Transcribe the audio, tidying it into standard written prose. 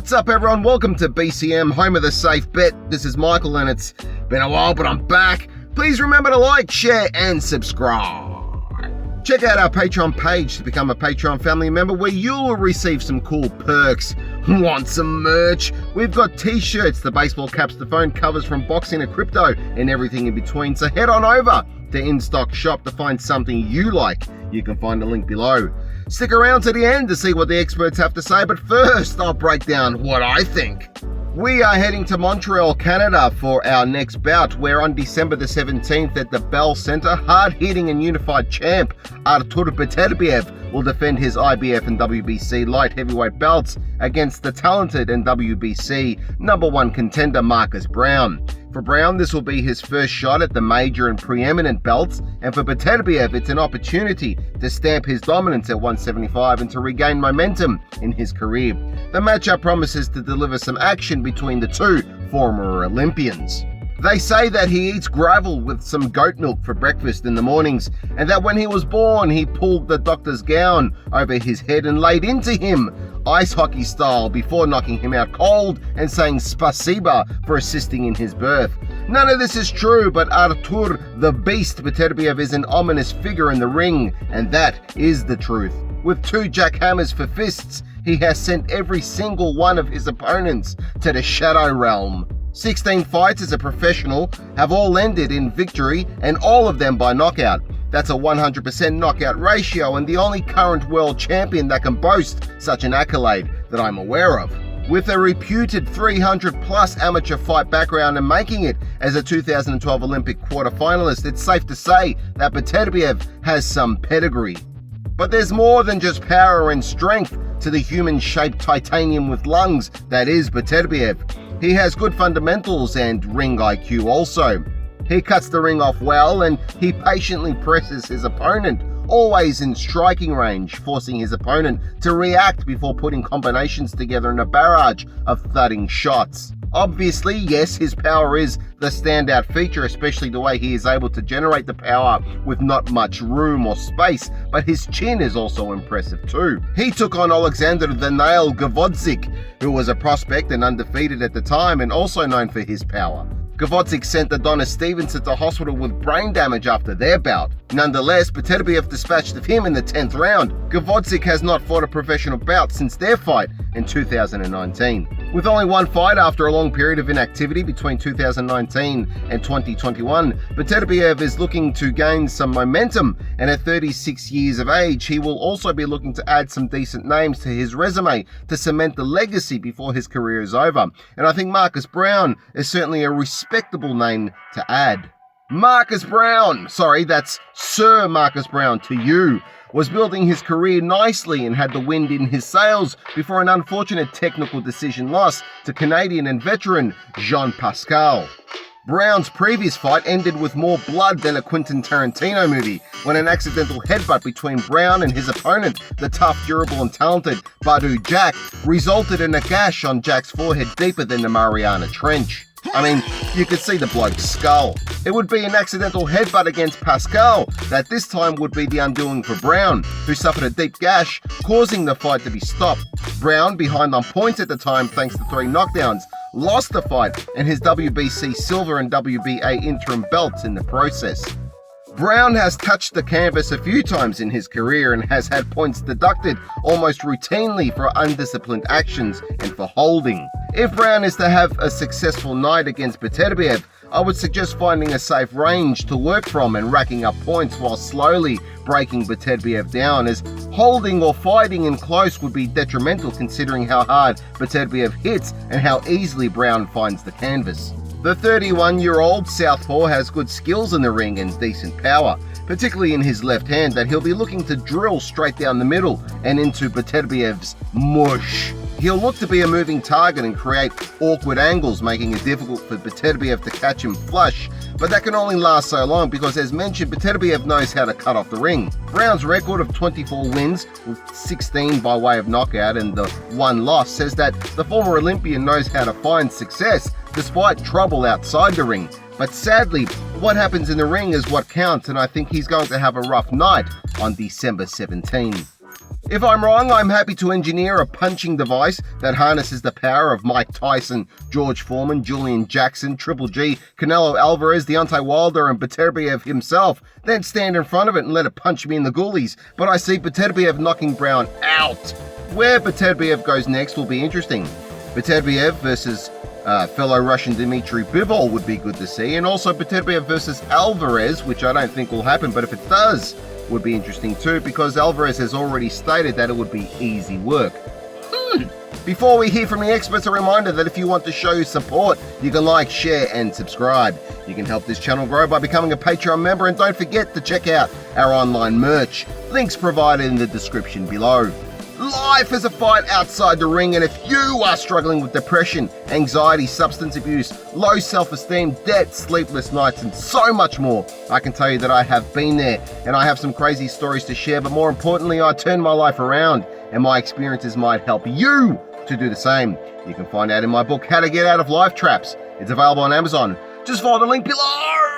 What's up, everyone? Welcome to BCM, home of the safe bet. This is Michael, and it's been a while, but I'm back. Please remember to like, share, and subscribe. Check out our Patreon page to become a Patreon family member, where you'll receive some cool perks. Want some merch? We've got t-shirts, the baseball caps, the phone covers, from boxing to crypto, and everything in between. So head on over to In-Stock Shop to find something you like. You can find the link below. Stick around to the end to see what the experts have to say, but first I'll break down what I think. We are heading to Montreal, Canada for our next bout, where on December the 17th at the Bell Centre, hard-hitting and unified champ Artur Beterbiev will defend his IBF and WBC light heavyweight belts against the talented and WBC #1 contender Marcus Browne. For Browne, this will be his first shot at the major and preeminent belts, and for Beterbiev, it's an opportunity to stamp his dominance at 175 and to regain momentum in his career. The matchup promises to deliver some action between the two former Olympians. They say that he eats gravel with some goat milk for breakfast in the mornings, and that when he was born, he pulled the doctor's gown over his head and laid into him, ice hockey style, before knocking him out cold and saying spasiba for assisting in his birth. None of this is true, but Artur the Beast Beterbiev is an ominous figure in the ring, and that is the truth. With 2 jackhammers for fists, he has sent every single one of his opponents to the shadow realm. 16 fights as a professional have all ended in victory, and all of them by knockout. That's a 100% knockout ratio, and the only current world champion that can boast such an accolade that I'm aware of. With a reputed 300-plus amateur fight background and making it as a 2012 Olympic quarterfinalist, it's safe to say that Beterbiev has some pedigree. But there's more than just power and strength to the human-shaped titanium with lungs that is Beterbiev. He has good fundamentals and ring IQ also. He cuts the ring off well, and he patiently presses his opponent, always in striking range, forcing his opponent to react before putting combinations together in a barrage of thudding shots. Obviously, yes, his power is the standout feature, especially the way he is able to generate the power with not much room or space, but his chin is also impressive too. He took on Alexander the Nail Gavodzic, who was a prospect and undefeated at the time and also known for his power. Gavodzic sent Adonis Stevenson to hospital with brain damage after their bout. Nonetheless, Beterbiev dispatched of him in the 10th round. Gavodzic has not fought a professional bout since their fight in 2019. With only one fight after a long period of inactivity between 2019 and 2021, Beterbiev is looking to gain some momentum, and at 36 years of age, he will also be looking to add some decent names to his resume to cement the legacy before his career is over. And I think Marcus Browne is certainly a respectable name to add. Marcus Browne, that's Sir Marcus Browne to you, was building his career nicely and had the wind in his sails before an unfortunate technical decision loss to Canadian and veteran Jean Pascal. Browne's previous fight ended with more blood than a Quentin Tarantino movie, when an accidental headbutt between Browne and his opponent, the tough, durable and talented Badou Jack, resulted in a gash on Jack's forehead deeper than the Mariana Trench. I mean, you could see the bloke's skull. It would be an accidental headbutt against Pascal that this time would be the undoing for Browne, who suffered a deep gash, causing the fight to be stopped. Browne, behind on points at the time thanks to 3 knockdowns, lost the fight and his WBC silver and WBA interim belts in the process. Browne has touched the canvas a few times in his career and has had points deducted almost routinely for undisciplined actions and for holding. If Browne is to have a successful night against Beterbiev, I would suggest finding a safe range to work from and racking up points while slowly breaking Beterbiev down, as holding or fighting in close would be detrimental considering how hard Beterbiev hits and how easily Browne finds the canvas. The 31-year-old southpaw has good skills in the ring and decent power, particularly in his left hand that he'll be looking to drill straight down the middle and into Beterbiev's mush. He'll look to be a moving target and create awkward angles, making it difficult for Beterbiev to catch him flush, but that can only last so long because, as mentioned, Beterbiev knows how to cut off the ring. Browne's record of 24 wins, with 16 by way of knockout and the 1 loss, says that the former Olympian knows how to find success despite trouble outside the ring. But sadly, what happens in the ring is what counts, and I think he's going to have a rough night on December 17. If I'm wrong, I'm happy to engineer a punching device that harnesses the power of Mike Tyson, George Foreman, Julian Jackson, Triple G, Canelo Alvarez, Deontay Wilder and Beterbiev himself, then stand in front of it and let it punch me in the goulies. But I see Beterbiev knocking Browne out. Where Beterbiev goes next will be interesting. Beterbiev versus fellow Russian Dmitry Bivol would be good to see, and also Beterbiev versus Alvarez, which I don't think will happen, but if it does, would be interesting too, because Alvarez has already stated that it would be easy work. Before we hear from the experts, a reminder that if you want to show your support, you can like, share and subscribe. You can help this channel grow by becoming a Patreon member, and don't forget to check out our online merch. Links provided in the description below. Life is a fight outside the ring, and if you are struggling with depression, anxiety, substance abuse, low self-esteem, debt, sleepless nights, and so much more, I can tell you that I have been there, and I have some crazy stories to share, but more importantly, I turned my life around, and my experiences might help you to do the same. You can find out in my book, How to Get Out of Life Traps. It's available on Amazon. Just follow the link below.